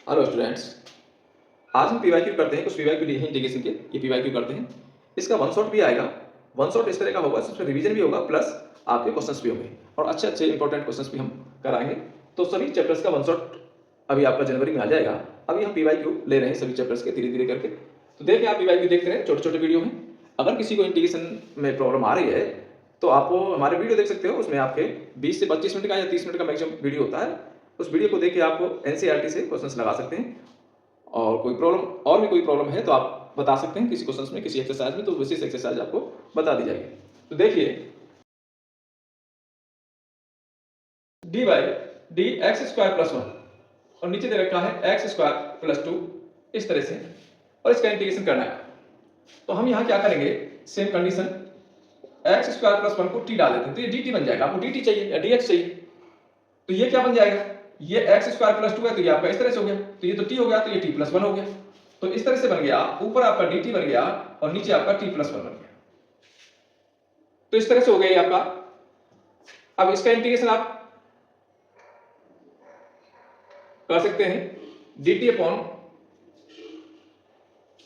Hello students. आज हम PYQ करते हैं, कुछ पीवाईक्यू लिए हैं इंटीग्रेशन के। ये पीवाईक्यू करते हैं, इसका वन शॉट भी आएगा। वन शॉट इस तरह का होगा, इसमें रिवीजन भी होगा प्लस आपके क्वेश्चंस भी होंगे और अच्छे अच्छे इंपॉर्टेंट क्वेश्चंस भी हम कराएंगे। तो सभी चैप्टर्स का वन शॉट अभी आपका जनवरी में आ जाएगा। अभी हम पीवाईक्यू ले रहे हैं सभी चैप्टर्स के धीरे धीरे करके। तो देखिए, आप पीवाईक्यू देखते रहे छोटे छोटे वीडियो में। अगर किसी को इंटीग्रेशन में प्रॉब्लम आ रही है तो आप हमारे वीडियो देख सकते हो। उसमें आपके 20 से 25 मिनट का या 30 मिनट का मैक्सिमम वीडियो होता है। उस वीडियो को देख के आप एनसीईआरटी से क्वेश्चंस लगा सकते हैं। और कोई प्रॉब्लम और भी कोई प्रॉब्लम है तो आप बता सकते हैं किसी क्वेश्चंस में, किसी एक्सरसाइज में, तो विशेष एक्सरसाइज आपको बता दी जाएगी। तो देखिए, D by D x square plus one और नीचे दे रखा है एक्स स्क्वायर प्लस टू, इस तरह से, और इसका इंटीग्रेशन करना है। तो हम यहाँ क्या करेंगे, same condition, x square plus one को टी डाल देते हैं तो ये डी टी बन जाएगा। आपको डी टी चाहिए या डी एक्स चाहिए, तो ये क्या बन जाएगा, ये एक्स स्क्वायर प्लस टू है तो ये आपका इस तरह से हो गया, तो ये तो टी हो गया, तो ये टी प्लस वन हो गया। तो इस तरह से बन गया, ऊपर आपका डी टी बन गया और नीचे आपका टी प्लस वन बन गया। तो इस तरह से हो गया ये आपका। अब इसका इंटीग्रेशन आप कर सकते हैं, डी टी अपॉन,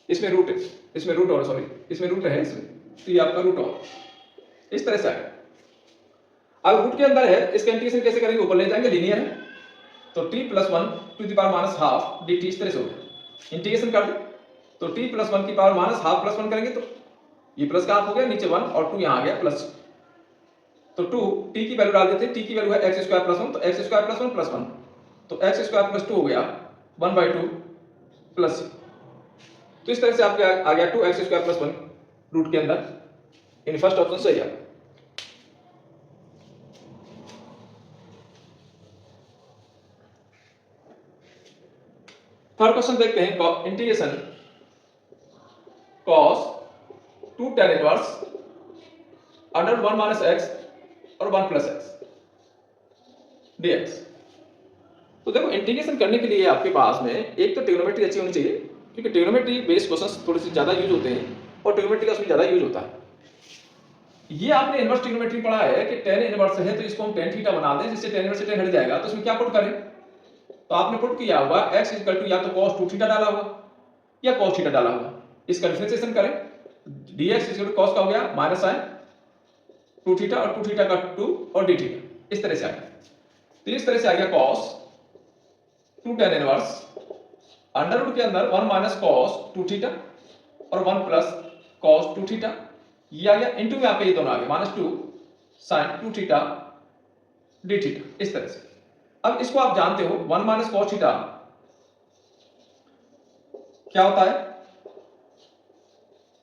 इसमें रूट है, इसमें रूट और सॉरी इसमें रूट है, इसमें तो ये आपका रूट और इस तरह से आएगा। अब रूट के अंदर है, इसका इंटीग्रेशन कैसे करेंगे, ऊपर ले जाएंगे, लीनियर है, तो t plus one two the power minus half D T इस तरह से हो गया। इंटीग्रेशन कर दे तो t प्लस वन की power minus half plus one करेंगे तो ये प्लस का हाफ हो गया, नीचे वन और टू यहाँ आ गया प्लस। तो टू t की वैल्यू डाल देते हैं, t की वैल्यू है एक्स स्क्वायर प्लस वन, तो x square plus one plus one, तो एक्स स्क्वायर प्लस टू हो गया वन बाई टू प्लस। तो इस तरह से आपके आ गया two x square plus one root के अंदर। इन फर्स्ट ऑप्शन सही है। थर्ड क्वेश्चन देखते हैं, integration cos two tan inverse under one minus x और वन प्लस एक्स dx। तो देखो, इंटीग्रेशन करने के लिए आपके पास में एक तो ट्रिग्नोमेट्री अच्छी होनी चाहिए, क्योंकि ट्रिग्नोमेट्री बेस्ड क्वेश्चंस थोड़े से ज्यादा यूज होते हैं और ट्रिग्नोमेट्री का उसमें ज्यादा यूज होता है। ये आपने इनवर्स ट्रिग्नोमेट्री पढ़ा है कि tan इनवर्स है तो इसको हम tan थीटा बना दें, जिससे tan इनवर्स से tan हट जाएगा। तो इसमें क्या पुट करें, तो आपने पुट किया होगा x इक्वल टू या तो cos टू थीटा डाला होगा या cos थीटा डाला होगा। इसका डिफरेंशिएशन करें, dx इक्वल टू cos का हो गया माइनस साइन टू थीटा और टू थीटा का टू और डी थीटा, इस तरह से आ गया। तो इस तरह से आ गया cos two tan inverse under root के अंदर one minus cos two theta और one plus cos two theta, ये आ गया इनटू में आपके ये दोनों आ गए minus two sine two theta d theta, इस तरह से। अब इसको आप जानते हो, वन माइनस cos थीटा क्या होता है,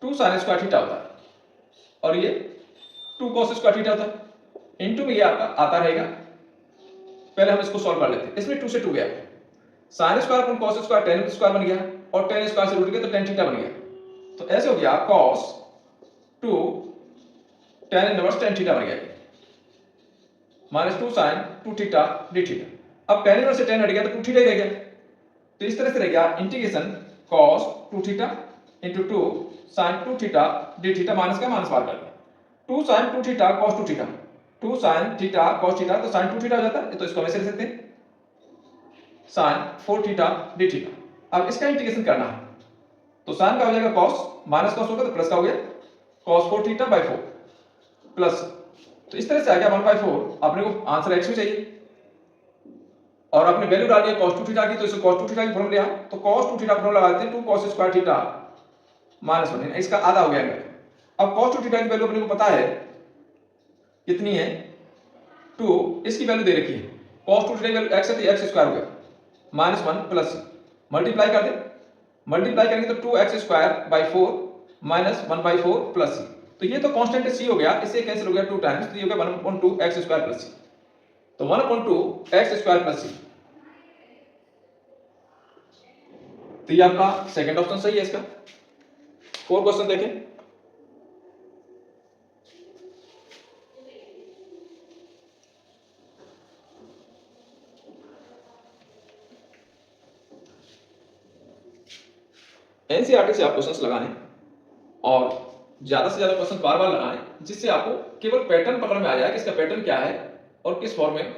टू साइन स्क्वायर थीटा होता है और ये टू cos स्क्वायर थीटा होता है। इनटू में ये आपका आता रहेगा। पहले हम इसको सॉल्व कर लेते हैं। इसमें टू से टू गया, sine square upon cos square tan square बन गया और tan स्क्वायर से रूट गया तो tan थीटा बन गया। तो ऐसे हो गया cos two tan inverse tan theta बन गया minus two sine two theta d theta. अब tan इनवर्स से tan हट गया तो टू थीटा ही रह गया। तो इस तरह से रह गया integration cos two theta into two sine two theta d theta, minus का माइनस बाहर कर दिया, two sine two theta cos two theta, two sine theta cos theta, तो साइन टू थीटा हो जाता है, तो इसको हम ऐसे लिख सकते हैं sine four theta d theta. अब इसका इंटीग्रेशन करना है तो साइन का हो जाएगा cos, माइनस cos होगा तो प्लस का हो गया cos four theta by four plus. तो इस तरह से आ गया वन बाई फोर। अपने को आंसर एक्स में चाहिए और आपने वैल्यू डाल दिया cos टू थीटा की, तो इसे cos टू थीटा की फॉर्मूला लिया, तो cos टू थीटा फॉर्मूला लगाते हैं two cos square theta minus one, इसका आधा हो गया एंगल। अब cos टू थीटा की वैल्यू अपने को पता है कितनी है, टू, इसकी वैल्यू दे रखी है, cos टू थीटा की वैल्यू x है तो x स्क्वायर हो गया माइनस वन प्लस, मल्टीप्लाई कर दे, मल्टीप्लाई करेंगे तो two x square by four minus one by four plus c. तो ये तो कांस्टेंट सी हो गया, इससे कैंसिल हो गया टू टाइम्स, तो ये हो गया one upon two x square plus c. तो one upon two x square plus c, तो ये आपका सेकंड ऑप्शन सही है इसका। फोर क्वेश्चन देखें, एनसीईआरटी से आप क्वेश्चंस लगाने और ज्यादा से ज्यादा क्वेश्चन बार बार लगाएं, जिससे आपको केवल पैटर्न पकड़ में आ जाए कि इसका पैटर्न क्या है और किस फॉर्म में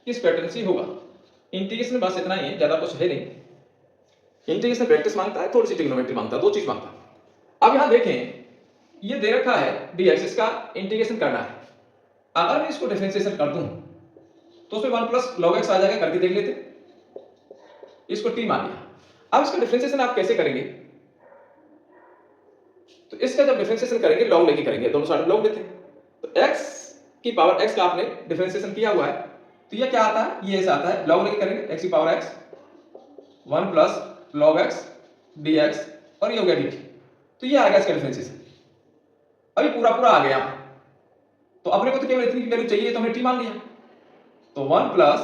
किस पैटर्न से होगा। इंटीग्रेशन में बस इतना ही है, ज्यादा कुछ है नहीं। इंटीग्रेशन प्रैक्टिस मांगता है, थोड़ी सी ट्रिग्नोमेट्री मांगता है, दो चीज मांगता है। अब यहां देखें, ये दे रखा है dx, इसका इंटीग्रेशन करना है। अगर मैं इसको डिफरेंशिएशन कर दूं तो उसमें 1 प्लस log x आ जाएगा, करके देख लेते। इसको t मान लिया। अब इसका डिफरेंशिएशन आप कैसे करेंगे? तो इसका जब डिफरेंशिएशन करेंगे log लेके करेंगे, दोनों साइड log लेते हैं। तो x की पावर x का आपने डिफरेंशिएशन किया हुआ है, तो ये क्या आता है? ये ऐसा आता है, log लेके करेंगे x की power x 1 plus log x dx और ये हो गया dt। तो ये आ गया इसका डिफरेंशिएशन। अभी पूरा पूरा आ गया, तो अपने को तो केवल इतनी की वैल्यू चाहिए, तो हमने t मान लिया। तो 1 प्लस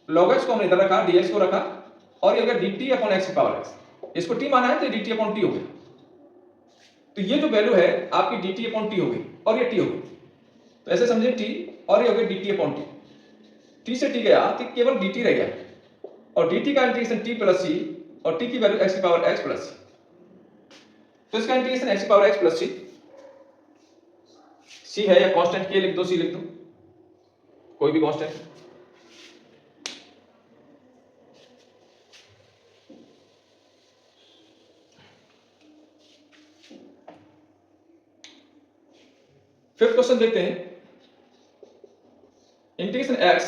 log x को हमने इधर रखा, dx को रखा, और ये हो गया dt अपॉन x की पावर x। इसको t माना है तो dt अपॉन t हो गया। तो ये जो वैल्यू है आपकी dt अपॉन t हो गई, और ये t हो गई। तो ऐसे समझे t, और ये हो गया dt अपॉन t। t से t गया तो केवल dt रह गया, और dt का इंटीग्रेशन t प्लस c, और t की वैल्यू x की पावर x प्लस c। तो इसका इंटीग्रेशन x की पावर x प्लस c है, या कांस्टेंट k लिख दो, c लिख दो, कोई भी कांस्टेंट। फिफ्थ क्वेश्चन देखते हैं, integration x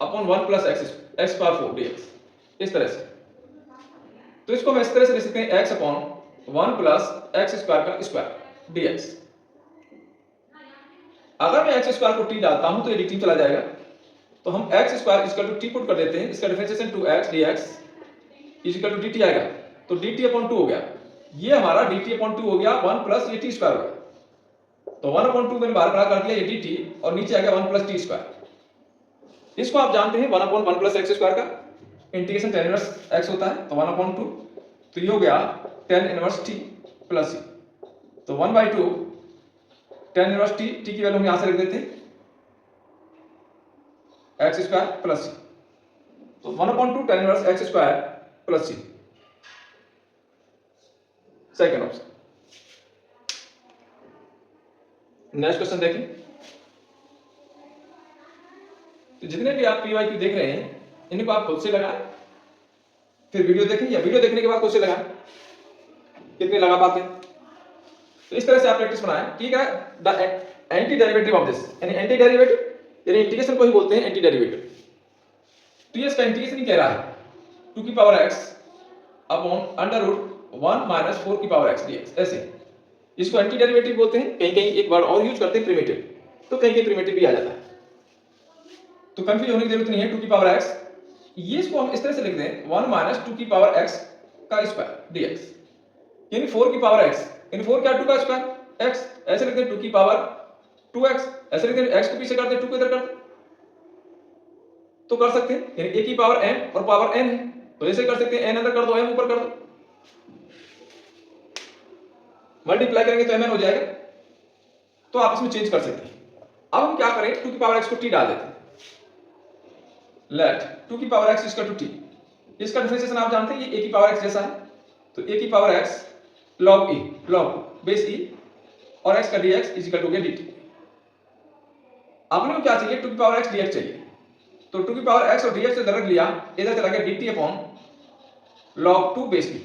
upon 1 plus x power 4 dx, इस तरह से। तो इसको हम इस तरह से लिख सकते हैं, x upon 1 plus x square का स्क्वायर dx। अगर मैं x स्क्वायर को t डालता हूं तो ये dt चला जाएगा, तो हम x square equal to t put कर देते हैं, इसका differentiation 2x dx equal to dt आएगा, तो dt अपॉन 2 हो गया। ये हमारा dt अपॉन 2 हो गया, 1 प्लस ये t स्क्वायर हो गया। तो 1 अपॉन 2 मैंने बाहर खड़ा कर दिया, ये dt, और नीचे आ गया 1 प्लस t स्क्वायर। इसको आप जानते हैं 1 अपॉन 1 प्लस x स्क्वायर का इंटीग्रेशन tan इनवर्स x होता है, तो 1 अपॉन 2, तो ये हो गया tan inverse t plus c। तो 1/2 tan इनवर्स t, t की वैल्यू हम यहां से रख देते हैं x स्क्वायर प्लस c। तो 1 upon 2 tan inverse x square plus c, second option. Next question देखें, तो जितने भी आप पीवाईक्यू देख रहे हैं, इनको आप खुद से लगाएं, फिर वीडियो देखें, या वीडियो देखने के बाद खुद से लगाएं, कितने लगा पाते हैं। तो इस तरह से आप प्रैक्टिस बनाएं, ठीक है। The anti derivative of this, यानी एंटी डेरिवेटिव यानी इंटीग्रेशन को ही बोलते हैं एंटी डेरिवेटिव। तो ये इसका इंटीग्रेशन ही कह रहा है 2 की power x upon under root 1 minus 4 की पावर x dx, ऐसे। इसको एंटी डेरिवेटिव बोलते हैं। कहीं कहीं एक वर्ड और यूज करते हैं, प्रिमिटिव, तो कहीं कहीं प्रिमिटिव भी आ जाता है, तो कंफ्यूज होने की जरूरत नहीं है। 2 की पावर x, ये इसको हम इस तरह से लिख दें 1 माइनस 2 की पावर x का स्क्वायर dx, यानी 4 की पावर x, यानी 4 क्या 2 का स्क्वायर x, ऐसे लिख दें 2 की पावर 2x, ऐसे लिख दें x को पीछे कर दें 2 को इधर कर दें, तो कर सकते हैं। यानी a की पावर m और पावर n है, तो ऐसे कर सकते हैं, n अंदर कर दो, m ऊपर कर दो, मल्टीप्लाई करेंगे तो mn हो जाएगा, तो आप इसमें चेंज कर सकते हैं। अब हम क्या करें, 2 की पावर x को t डाल देते हैं, लेट 2 की power x equal to t। इसका डिफरेंशिएशन आप जानते हैं, ये a की पावर x जैसा है, तो a की power x log e, log base e, और x का dx इक्वल टू dt। आपने को क्या चाहिए, 2 की पावर x dx चाहिए, तो 2 की पावर x और dx से इधर रख लिया, इधर चला गया dt upon log 2 base e।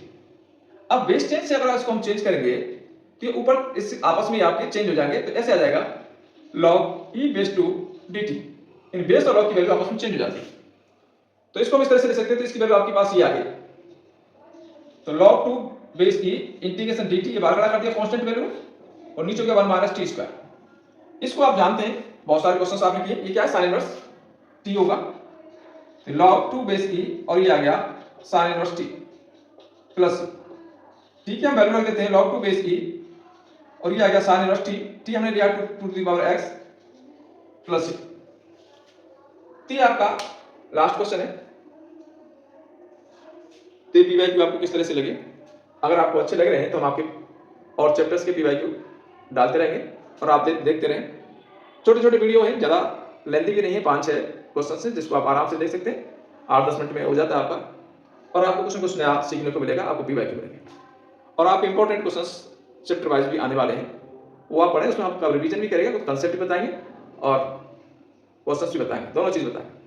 अब बेस चेंज से अगर इसको हम चेंज करेंगे तो ऊपर इस आपस में आपके चेंज हो जाएंगे, तो ऐसे आ जाएगा log e बेस 2 dt, इन बेस और log की वैल्यू आपस में चेंज हो जाती है। तो इसको हम इस तरह से लिख सकते हैं, तो इसकी वैल्यू आपके पास ये आ गई, तो log 2 base e integration dt, ये बाहर खड़ा कर दिया कांस्टेंट वैल्यू, और नीचे हो गया 1 माइनस t स्क्वायर। इसको आप जानते हैं, बहुत सारे क्वेश्चंस आपने किए, ये क्या है sin इनवर्स t होगा, तो log 2 बेस e, और ये आ गया sin इनवर्स t प्लस, ठीक है, हम वैल्यू रख देते हैं log 2 बेस e, और ये आ गया sin इनवर्स t, t हमने लिया 2 to the power x plus c। तो ये आपका लास्ट क्वेश्चन है। तो ये पीवाईक्यू आपको किस तरह से लगे, अगर आपको अच्छे लग रहे हैं तो हम आपके और चैप्टर्स के पीवाईक्यू डालते रहेंगे, और आप देखते रहें। छोटे छोटे वीडियो हैं, ज़्यादा लेंथी भी नहीं है, 5-6 क्वेश्चन है, जिसको आप आराम से देख सकते हैं, 8-10 मिनट में हो जाता है आपका, और आपको कुछ न कुछ नया सीखने को मिलेगा, आपको पीवाईक्यू मिलेंगे। और आपके इंपॉर्टेंट क्वेश्चंस चैप्टर वाइज भी आने वाले हैं, वो आप पढ़ें, उसमें आपका रिवीजन भी करेगा, कुछ कंसेप्ट भी बताएंगे और क्वेश्चंस भी बताएंगे, दोनों चीज़ बताएंगे।